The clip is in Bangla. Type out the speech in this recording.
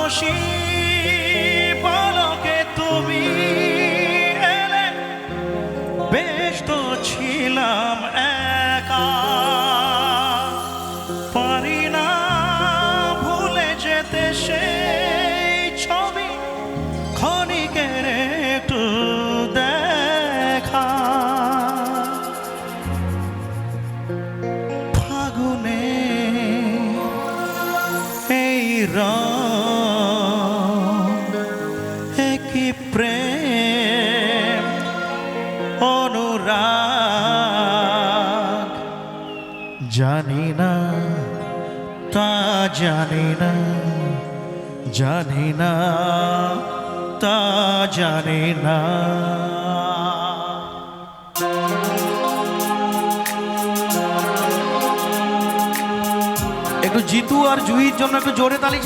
পরশী পলকে তুমি এলে, বেশ তো ছিলাম একা, পারি না ভুলে যেতে সেই ছবি, ক্ষণিকের একটু দেখা। ফাগুনে এই রঙ, একই প্রেম অনুরাগ, জানি না তা জানি না, জানি না তা জানি না। একটু জিতু আর জুহির জন্য একটু জোরে তালি চাই।